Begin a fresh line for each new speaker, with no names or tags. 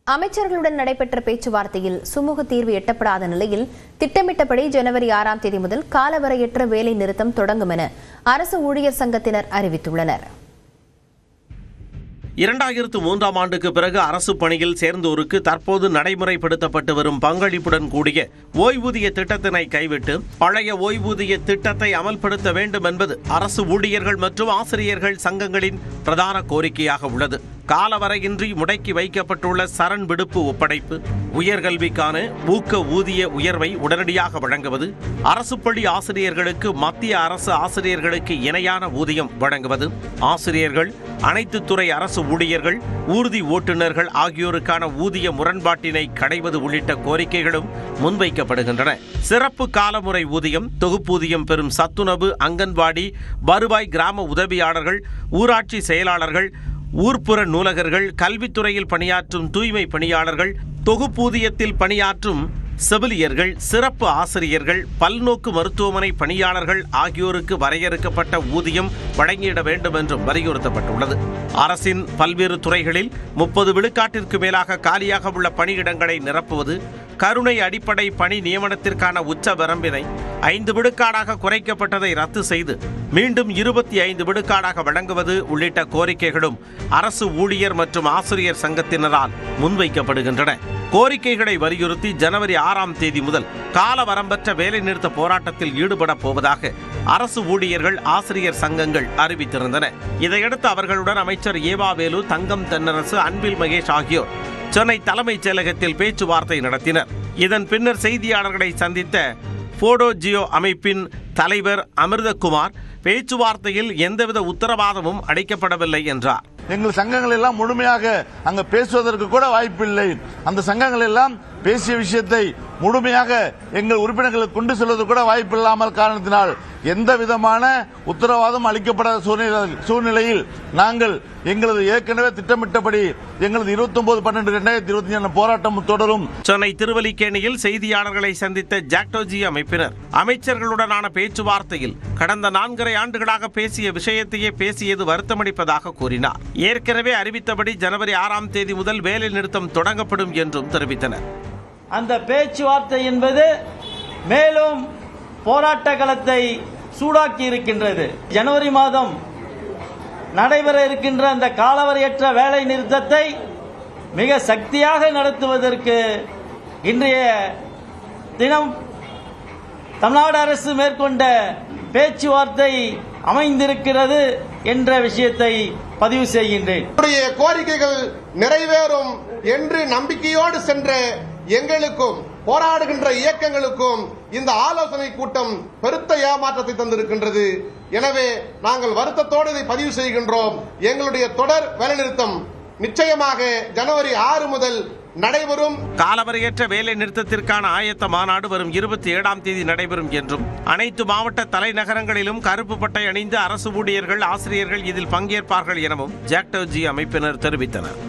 அமைச்சர்களுடன் நடைபெற்ற பேச்சுவார்த்தையில் சுமூக தீர்வு எட்டப்படாத நிலையில் திட்டமிட்டபடி ஜனவரி 6ஆம் தேதி முதல் காலவரையற்ற வேலை நிறுத்தம் தொடங்கும் என அரசு ஊழியர் சங்கத்தினர் அறிவித்துள்ளனர்.
2003ஆம் ஆண்டுக்கு பிறகு அரசு பணியில் சேர்ந்தோருக்கு தற்போது நடைமுறைப்படுத்தப்பட்டு வரும் பங்களிப்புடன் கூடிய ஓய்வூதிய திட்டத்தினை கைவிட்டு பழைய ஓய்வூதிய திட்டத்தை அமல்படுத்த வேண்டும் என்பது அரசு ஊழியர்கள் மற்றும் ஆசிரியர்கள் சங்கங்களின் பிரதான கோரிக்கையாக உள்ளது. காலவரையின்றி முடக்கி வைக்கப்பட்டுள்ள சரண் விடுப்பு ஒப்படைப்பு, உயர்கல்விக்கான ஊக்க ஊதிய உயர்வை உடனடியாக வழங்குவது, அரசு பள்ளி ஆசிரியர்களுக்கு மத்திய அரசு ஆசிரியர்களுக்கு இணையான ஊதியம் வழங்குவது, ஆசிரியர்கள், அனைத்து துறை அரசு ஊழியர்கள், ஊர்தி ஓட்டுநர்கள் ஆகியோருக்கான ஊதிய முரண்பாட்டினை களைவது உள்ளிட்ட கோரிக்கைகளும் முன்வைக்கப்படுகின்றன. சிறப்பு காலமுறை ஊதியம், தொகுப்பூதியம் பெறும் சத்துணவு, அங்கன்வாடி, வருவாய் கிராம உதவியாளர்கள், ஊராட்சி செயலாளர்கள், ஊர்ப்புற நூலகர்கள், கல்வித்துறையில் பணியாற்றும் தூய்மை பணியாளர்கள், தொகுப்பூதியத்தில் பணியாற்றும் செவிலியர்கள், சிறப்பு ஆசிரியர்கள், பல்நோக்கு மருத்துவமனை பணியாளர்கள் ஆகியோருக்கு வரையறுக்கப்பட்ட ஊதியம் வழங்கிட வேண்டும் என்றும் வலியுறுத்தப்பட்டுள்ளது. அரசின் பல்வேறு துறைகளில் 30 விழுக்காட்டிற்கு மேலாக காலியாக உள்ள பணியிடங்களை நிரப்புவது, கருணை அடிப்படை பணி நியமனத்திற்கான உச்ச வரம்பினை 5 விழுக்காடாக குறைக்கப்பட்டதை ரத்து செய்து மீண்டும் 25 விழுக்காடாக வழங்குவது உள்ளிட்ட கோரிக்கைகளும் அரசு ஊழியர் மற்றும் ஆசிரியர் சங்கத்தினரால் முன்வைக்கப்படுகின்றன. கோரிக்கைகளை வலியுறுத்தி ஜனவரி 6ஆம் தேதி முதல் கால வரம்பற்ற வேலைநிறுத்த போராட்டத்தில் ஈடுபட போவதாக அரசு ஊழியர்கள் ஆசிரியர் சங்கங்கள் அறிவித்திருந்தன. இதையடுத்து அவர்களுடன் அமைச்சர் ஏவாவேலு, தங்கம் தென்னரசு, அன்பில் மகேஷ் ஆகியோர் சென்னை தலைமைச் செயலகத்தில் பேச்சுவார்த்தை நடத்தினர். இதன் பின்னர் செய்தியாளர்களை சந்தித்த போடோ ஜியோ அமைப்பின் தலைவர் அமிர்தகுமார் பேச்சுவார்த்தையில் எந்தவித உத்தரவாதமும் அளிக்கப்படவில்லை என்றார்.
எங்கள் சங்கங்கள் எல்லாம் முழுமையாக அங்கு பேசுவதற்கு கூட வாய்ப்பில்லை. அந்த சங்கங்கள் எல்லாம் பேசிய விஷயத்தை முழுமையாக எங்கள் உறுப்பினர்களுக்கு கொண்டு செல்வது கூட வாய்ப்பில்லாமல் காரணத்தினால் எந்த விதமான உத்தரவாதம் அளிக்கப்படாத சூழ்நிலையில் நாங்கள் எங்களது ஏற்கனவே திட்டமிட்டபடி எங்களது 29/12/2025 போராட்டம் தொடரும்.
சென்னை திருவல்லிக்கேணியில் செய்தியாளர்களை சந்தித்த ஜாக்டோஜி அமைப்பினர் அமைச்சர்களுடனான பேச்சுவார்த்தையில் கடந்த 4.5 ஆண்டுகளாக பேசிய விஷயத்தையே பேசியது வருத்தமளிப்பதாக கூறினார். ஏற்கனவே அறிவித்தபடி ஜனவரி 6ஆம் தேதி முதல் வேலை நிறுத்தம் தொடங்கப்படும் என்றும் தெரிவித்தனர்.
அந்த பேச்சுவார்த்தை என்பது மேலும் போராட்ட களத்தை சூடாக்கி இருக்கின்றது. ஜனவரி மாதம் நடைபெற இருக்கின்ற அந்த காலவரையற்ற வேலை நிறுத்தத்தை மிக சக்தியாக நடத்துவதற்கு இன்றைய தினம் தமிழ்நாடு அரசு மேற்கொண்ட பேச்சுவார்த்தை அமைந்திருக்கிறது என்ற விஷயத்தை பதிவு செய்கின்றேன்.
கோரிக்கைகள் நிறைவேறும் என்று நம்பிக்கையோடு சென்ற எங்களுக்கும் போராடுகின்ற இயக்கங்களுக்கும் இந்த ஆலோசனை கூட்டம் பெருத்த ஏமாற்றத்தை தந்திருக்கின்றது. எனவே நாங்கள் வருத்தத்தோடு இதை பதிவு செய்கின்றோம். எங்களுடைய தொடர் வேலைநிறுத்தம் நிச்சயமாக ஜனவரி 6 முதல் நடைபெறும்.
காலவரையற்ற வேலை நிறுத்தத்திற்கான ஆயத்த மாநாடு வரும் 27ஆம் தேதி நடைபெறும் என்றும் அனைத்து மாவட்ட தலைநகரங்களிலும் கருப்பு பட்டை அணிந்து அரசு ஊழியர்கள், ஆசிரியர்கள் இதில் பங்கேற்பார்கள் எனவும் ஜாக்டோஜி அமைப்பினர் தெரிவித்தனர்.